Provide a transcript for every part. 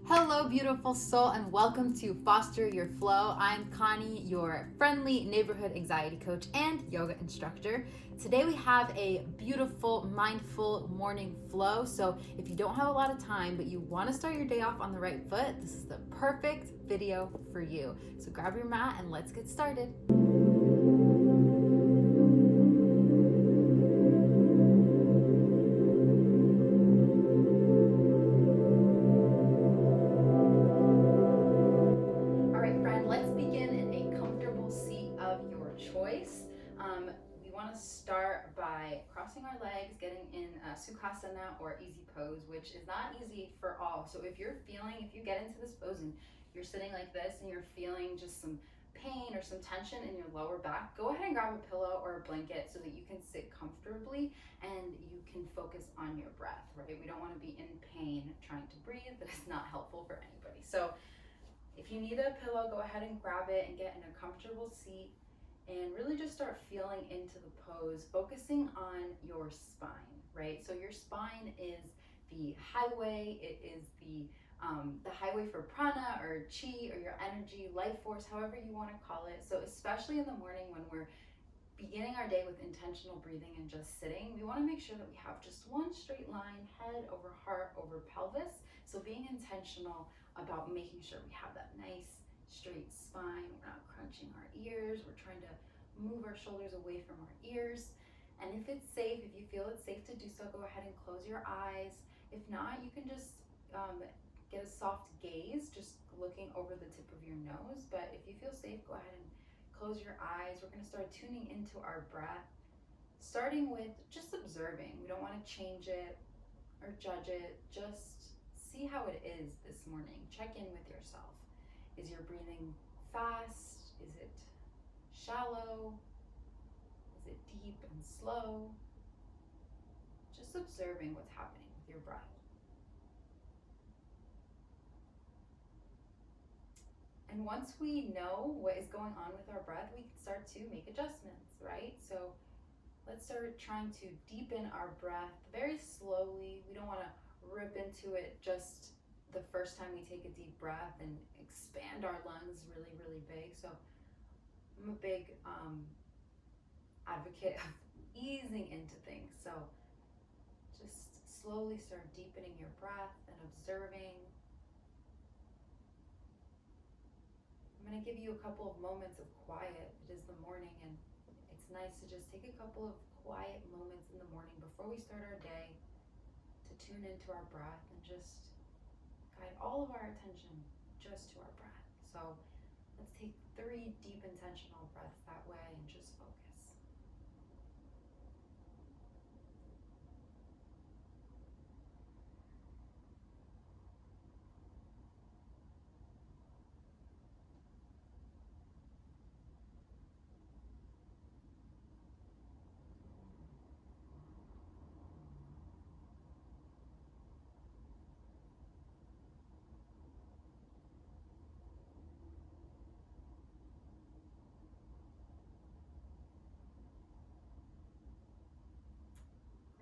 Hello, beautiful soul, and welcome to Foster Your Flow. I'm Connie, your friendly neighborhood anxiety coach and yoga instructor. Today we have a beautiful, mindful morning flow. So if you don't have a lot of time, but you want to start your day off on the right foot, this is the perfect video for you. So grab your mat and let's get started. We want to start by crossing our legs, getting in a Sukhasana or easy pose, which is not easy for all. So if you get into this pose and you're sitting like this and you're feeling just some pain or some tension in your lower back, go ahead and grab a pillow or a blanket so that you can sit comfortably and you can focus on your breath, right? We don't want to be in pain trying to breathe. That is not helpful for anybody. So if you need a pillow, go ahead and grab it and get in a comfortable seat and really just start feeling into the pose, focusing on your spine, right? So your spine is the highway. It is the highway for prana or chi or your energy, life force, however you want to call it. So especially in the morning when we're beginning our day with intentional breathing and just sitting, we want to make sure that we have just one straight line, head over heart over pelvis. So being intentional about making sure we have that nice straight spine. We're not crunching our ears. We're trying to move our shoulders away from our ears. And if it's safe, if you feel it's safe to do so, go ahead and close your eyes. If not, you can just get a soft gaze, just looking over the tip of your nose. But if you feel safe, go ahead and close your eyes. We're going to start tuning into our breath, starting with just observing. We don't want to change it or judge it. Just see how it is this morning. Check in with yourself. Is your breathing fast? Is it shallow? Is it deep and slow? Just observing what's happening with your breath. And once we know what is going on with our breath, we can start to make adjustments, right? So let's start trying to deepen our breath very slowly. We don't want to rip into it just the first time we take a deep breath and expand our lungs really, really big. So I'm a big advocate of easing into things. So just slowly start deepening your breath and observing. I'm going to give you a couple of moments of quiet. It is the morning and it's nice to just take a couple of quiet moments in the morning before we start our day to tune into our breath and just guide all of our attention just to our breath. So let's take 3 deep intentional breaths that way and just focus.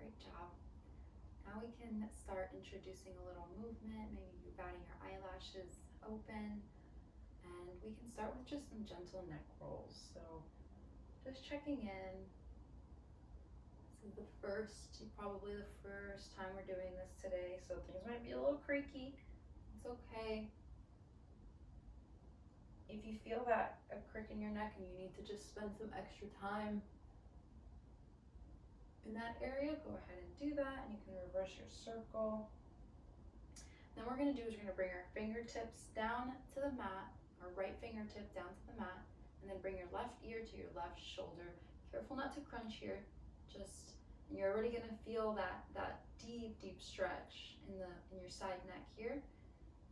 Great job. Now we can start introducing a little movement. Maybe you're batting your eyelashes open. And we can start with just some gentle neck rolls. So just checking in. This is probably the first time we're doing this today. So things might be a little creaky. It's okay. If you feel that a crick in your neck and you need to just spend some extra time in that area, go ahead and do that. And you can reverse your circle. Then what we're going to do is we're going to bring our fingertips down to the mat, our right fingertip down to the mat, and then bring your left ear to your left shoulder. Careful not to crunch here. And you're already going to feel that deep, deep stretch in your side neck here.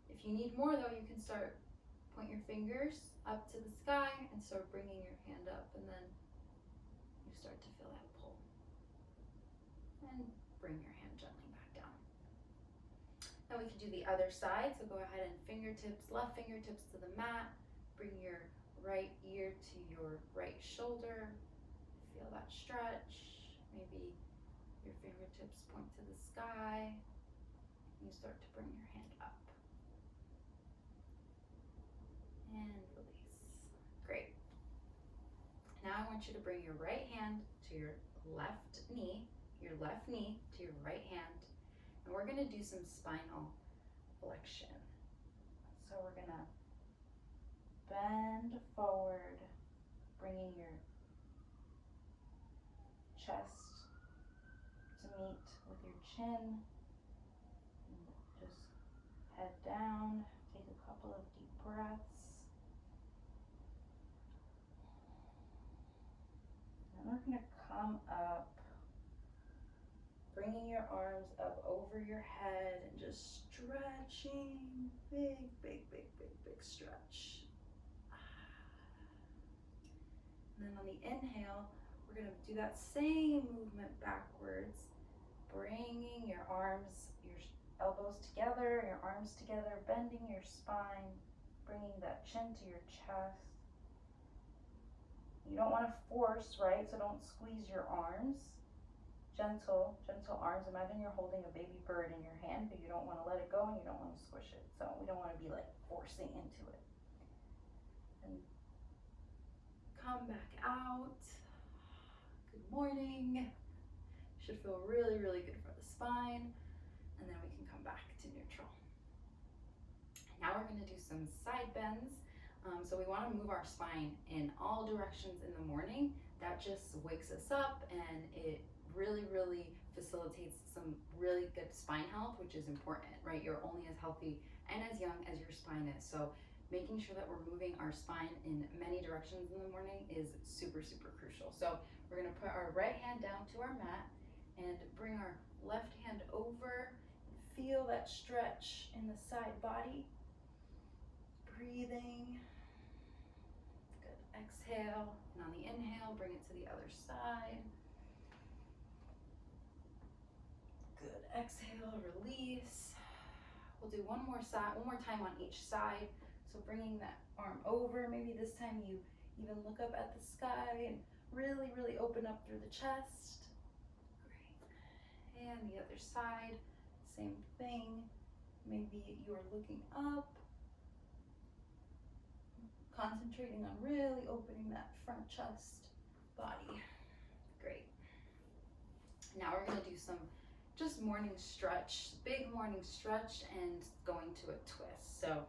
If you need more though, you can point your fingers up to the sky and start bringing your hand up, and then you start to feel that pull. And bring your hand gently back down. Then we can do the other side. So go ahead and left fingertips to the mat. Bring your right ear to your right shoulder. Feel that stretch. Maybe your fingertips point to the sky. You start to bring your hand up. and release. Great. Now I want you to bring your right hand to your left knee to your right hand, and we're gonna do some spinal flexion. So we're gonna bend forward, bringing your chest to meet with your chin, and just head down. Take a couple of deep breaths. And we're gonna come up, bringing your arms up over your head and just stretching. Big, big, big, big, big stretch. And then on the inhale, we're gonna do that same movement backwards, bringing your arms, your elbows together, your arms together, bending your spine, bringing that chin to your chest. You don't want to force, right? So don't squeeze your arms. Gentle, gentle arms. Imagine you're holding a baby bird in your hand, but you don't want to let it go and you don't want to squish it. So we don't want to be like forcing into it. And come back out. Good morning. Should feel really, really good for the spine. And then we can come back to neutral. Now we're going to do some side bends. So we want to move our spine in all directions in the morning. That just wakes us up and it really, really facilitates some really good spine health, which is important, right? You're only as healthy and as young as your spine is. So making sure that we're moving our spine in many directions in the morning is super, super crucial. So we're going to put our right hand down to our mat and bring our left hand over. Feel that stretch in the side body. Breathing. Good. Exhale. And on the inhale, bring it to the other side. Good. Exhale, release. We'll do one more time on each side. So bringing that arm over. Maybe this time you even look up at the sky and really, really open up through the chest. Great. And the other side, same thing. Maybe you're looking up, concentrating on really opening that front chest body. Great. Now we're going to do some just morning stretch, big morning stretch, and going to a twist. So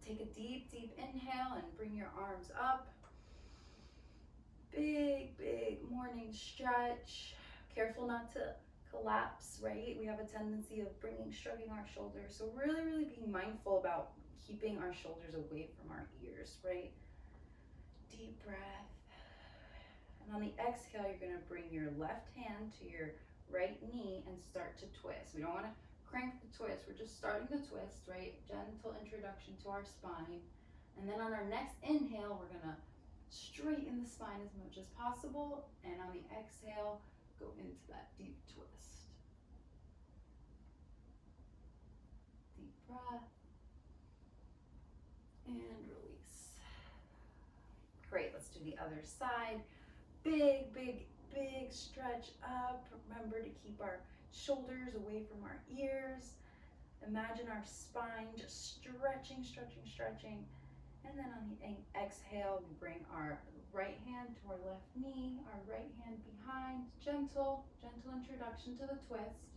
take a deep, deep inhale and bring your arms up. Big, big morning stretch. Careful not to collapse, right? We have a tendency of shrugging our shoulders. So really, really being mindful about keeping our shoulders away from our ears, right? Deep breath. And on the exhale, you're gonna bring your left hand to your right knee and start to twist. We don't wanna crank the twist. We're just starting the twist, right? Gentle introduction to our spine. And then on our next inhale, we're gonna straighten the spine as much as possible. And on the exhale, go into that deep twist. Deep breath. And release. Great, let's do the other side. Big, big, big stretch up. Remember to keep our shoulders away from our ears. Imagine our spine just stretching, stretching, stretching. And then on the exhale, we bring our right hand to our left knee, our right hand behind. Gentle, gentle introduction to the twist.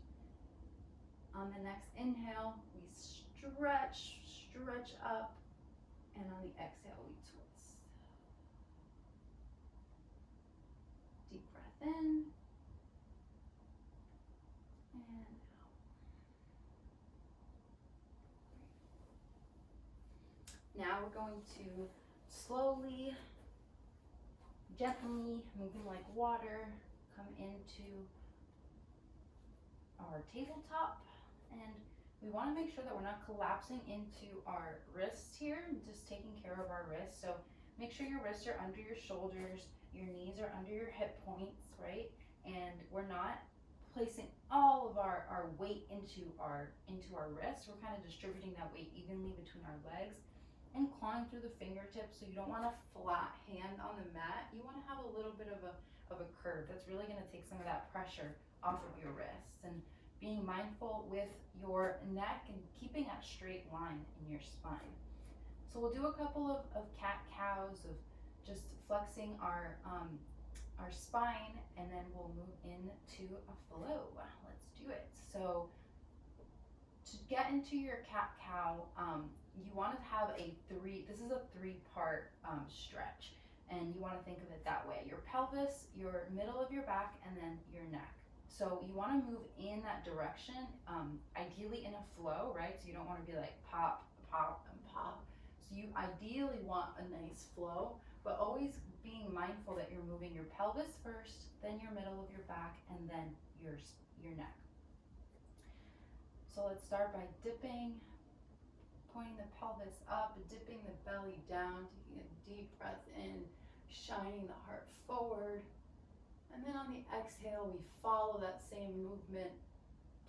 On the next inhale, we stretch, stretch up. And on the exhale, we twist. Deep breath in. And out. Now we're going to slowly, gently, moving like water, come into our tabletop. And we want to make sure that we're not collapsing into our wrists here, just taking care of our wrists. So make sure your wrists are under your shoulders, your knees are under your hip points, right? And we're not placing all of our weight into our wrists. We're kind of distributing that weight evenly between our legs and clawing through the fingertips. So you don't want a flat hand on the mat. You want to have a little bit of a curve. That's really going to take some of that pressure off of your wrists. And being mindful with your neck and keeping that straight line in your spine. So we'll do a couple of cat-cows, of just flexing our spine, and then we'll move into a flow. Let's do it. So to get into your cat-cow, you want to have this is a three-part stretch, and you want to think of it that way. Your pelvis, your middle of your back, and then your neck. So you want to move in that direction, ideally in a flow, right? So you don't want to be like pop, pop, and pop. So you ideally want a nice flow, but always being mindful that you're moving your pelvis first, then your middle of your back, and then your neck. So let's start by dipping, pointing the pelvis up, dipping the belly down, taking a deep breath in, shining the heart forward. And then on the exhale, we follow that same movement,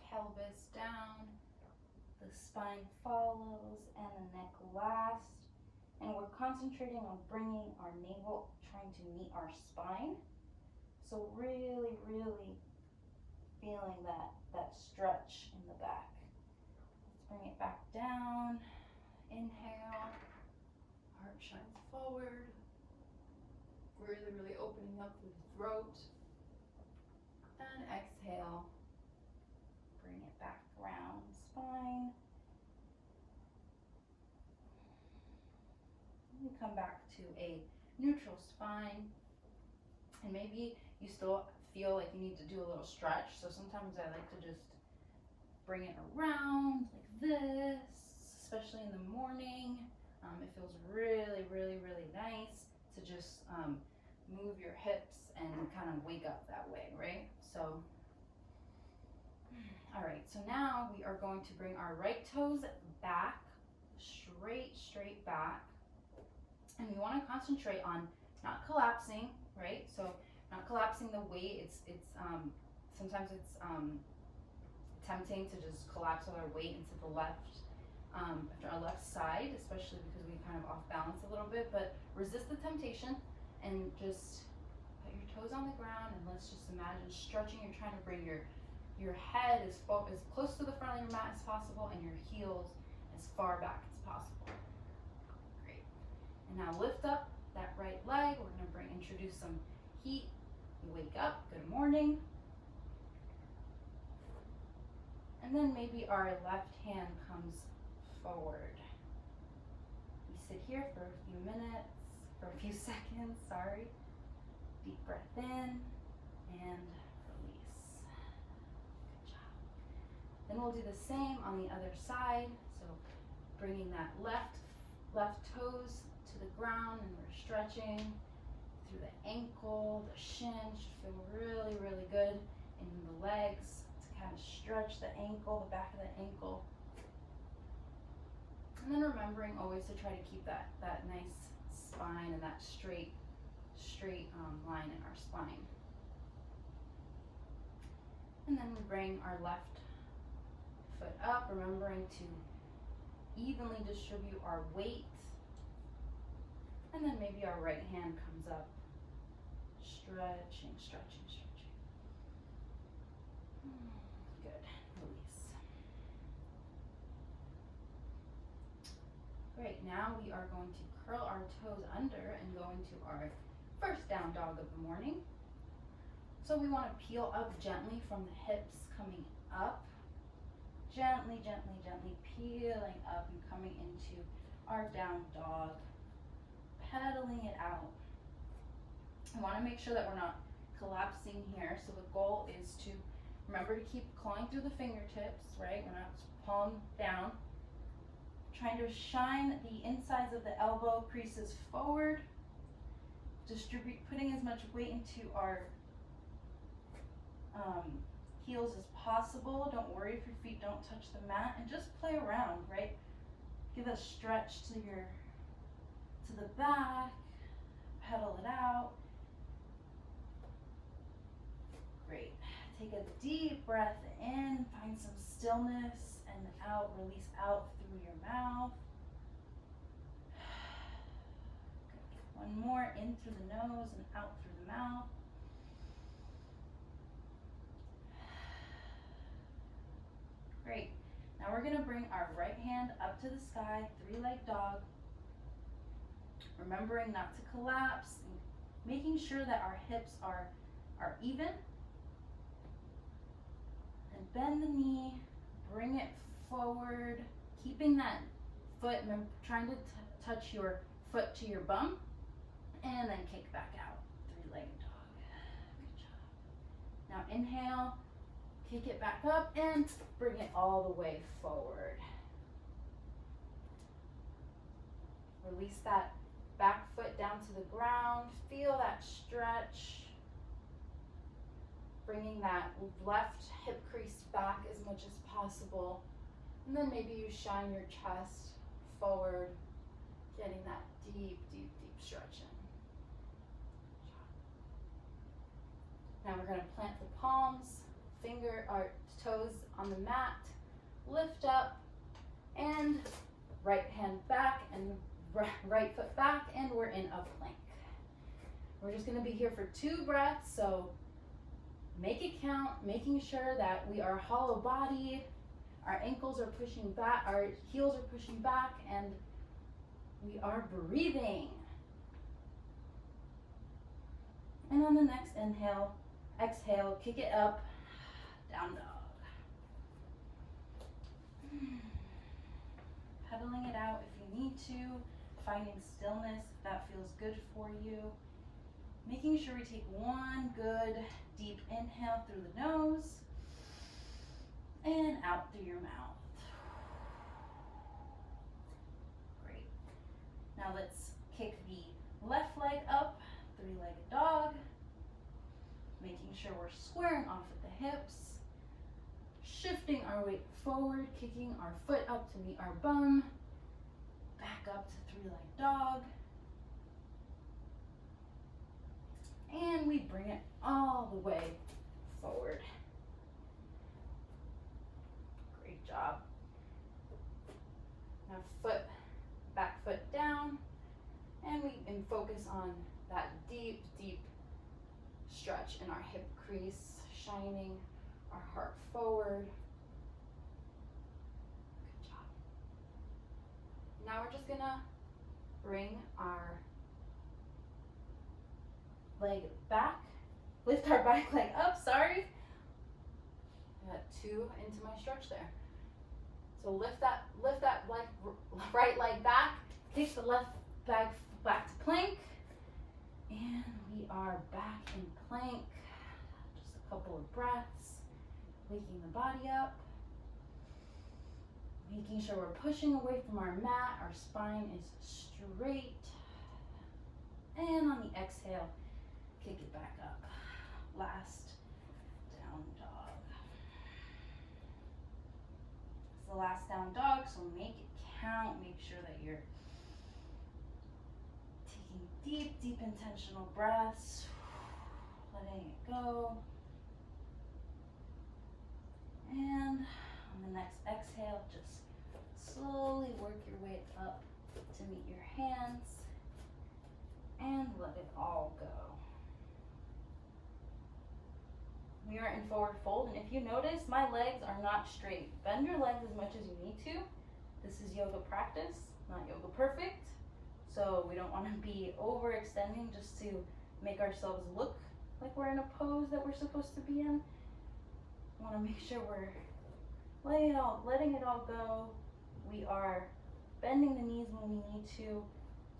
pelvis down, the spine follows, and the neck last. And we're concentrating on bringing our navel, trying to meet our spine. So really, really feeling that stretch in the back. Let's bring it back down. Inhale, heart shines forward. Really, really opening up the throat. And exhale, bring it back around the spine. And come back to a neutral spine. And maybe you still feel like you need to do a little stretch. So sometimes I like to just bring it around like this, especially in the morning. It feels really, really, really nice to just move your hips and kind of wake up that way, right? So, all right, so now we are going to bring our right toes back, straight back. And we want to concentrate on not collapsing, right? So not collapsing the weight. Sometimes it's tempting to just collapse our weight into the left, our left side, especially because we kind of off balance a little bit. But resist the temptation and just put your toes on the ground, and let's just imagine stretching. You're trying to bring your head as close to the front of your mat as possible, and your heels as far back as possible. Great. And now lift up that right leg. We're going to introduce some heat. You wake up. Good morning. And then maybe our left hand comes forward. We sit here for a few minutes, for a few seconds, sorry. Deep breath in and release. Good job. Then we'll do the same on the other side. So bringing that left toes to the ground, and we're stretching through the ankle, the shin. Should feel really, really good in the legs. Kind of stretch the ankle, the back of the ankle. And then remembering always to try to keep that nice spine and that straight line in our spine. And then we bring our left foot up, remembering to evenly distribute our weight. And then maybe our right hand comes up, stretching. Good. Release. Great. Now we are going to curl our toes under and go into our first down dog of the morning. So we want to peel up gently from the hips, coming up. Gently peeling up and coming into our down dog. Pedaling it out. I want to make sure that we're not collapsing here. So the goal is to remember to keep clawing through the fingertips, right? We're not palm down. Trying to shine the insides of the elbow creases forward. Putting as much weight into our heels as possible. Don't worry if your feet don't touch the mat, and just play around, right? Give a stretch to the back. Pedal it out. Great. Take a deep breath in, find some stillness, and out, release out through your mouth. Good. One more, in through the nose and out through the mouth. Great. Now we're going to bring our right hand up to the sky, three-leg dog. remembering not to collapse, making sure that our hips are even. And bend the knee, bring it forward, keeping that foot, trying to touch your foot to your bum, and then kick back out. Three-legged dog. Good job. Now inhale, kick it back up, and bring it all the way forward. Release that back foot down to the ground. Feel that stretch. Bringing that left hip crease back as much as possible. And then maybe you shine your chest forward, getting that deep, deep, deep stretch in. Now we're going to plant the palms, our toes on the mat, lift up, and right hand back and right foot back, and we're in a plank. We're just going to be here for 2 breaths, so make it count, making sure that we are hollow bodied, our ankles are pushing back, our heels are pushing back, and we are breathing. And on the next inhale, exhale, kick it up, down dog. Pedaling it out if you need to, finding stillness if that feels good for you. Making sure we take 1 good deep inhale through the nose and out through your mouth. Great. Now let's kick the left leg up, 3-legged dog. Making sure we're squaring off at the hips. Shifting our weight forward, kicking our foot up to meet our bum. Back up to 3-legged dog. And we bring it all the way forward. Great job. Now back foot down, and we can focus on that deep, deep stretch in our hip crease, shining our heart forward. Good job. Now we're just gonna bring our leg back, lift our back leg up, sorry. I got 2 into my stretch there. So lift that right leg back, kick the left leg back to plank, and we are back in plank. Just a couple of breaths, waking the body up, making sure we're pushing away from our mat, our spine is straight, and on the exhale, kick it back up. Last down dog. It's the last down dog, so make it count. Make sure that you're taking deep, deep intentional breaths, letting it go. And on the next exhale, just slowly work your way up to meet your hands and let it all go. We are in forward fold, and if you notice, my legs are not straight. Bend your legs as much as you need to. This is yoga practice, not yoga perfect. So we don't want to be overextending just to make ourselves look like we're in a pose that we're supposed to be in. We want to make sure we're letting it all go. We are bending the knees when we need to.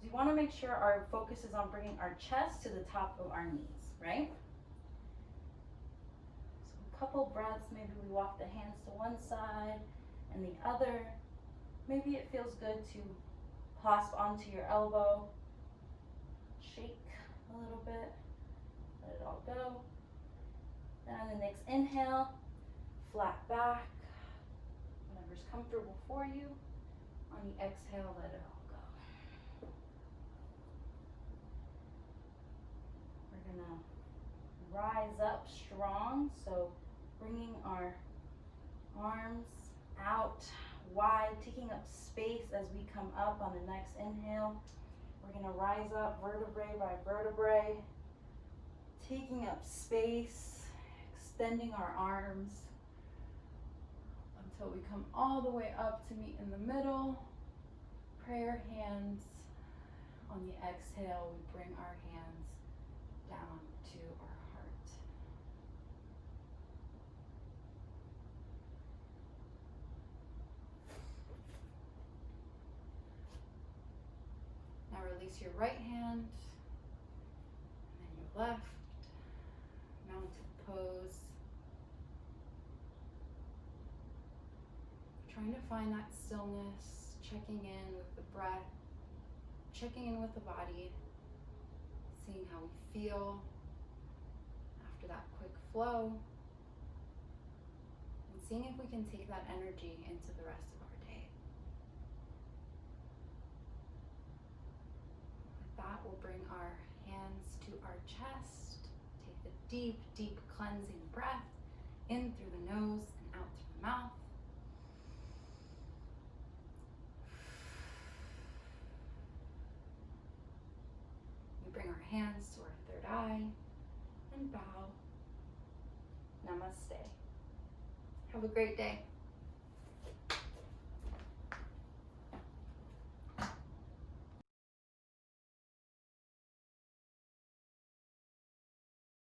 We want to make sure our focus is on bringing our chest to the top of our knees, right? Couple breaths, maybe we walk the hands to one side and the other. Maybe it feels good to clasp onto your elbow, shake a little bit, let it all go. Then on the next inhale, flat back, whatever's comfortable for you. On the exhale, let it all go. We're gonna rise up strong, so bringing our arms out wide, taking up space as we come up on the next inhale. We're going to rise up vertebrae by vertebrae, taking up space, extending our arms until we come all the way up to meet in the middle. Prayer hands On the exhale, we bring our hands down to our heart. Now release your right hand, and then your left. Mountain pose. Trying to find that stillness, checking in with the breath, checking in with the body, seeing how we feel after that quick flow, and seeing if we can take that energy into the rest of our day. With that, we'll bring our hands to our chest, take a deep, deep cleansing breath in through the nose and out through the mouth. We bring our hands to our third eye and bow. Namaste. Have a great day.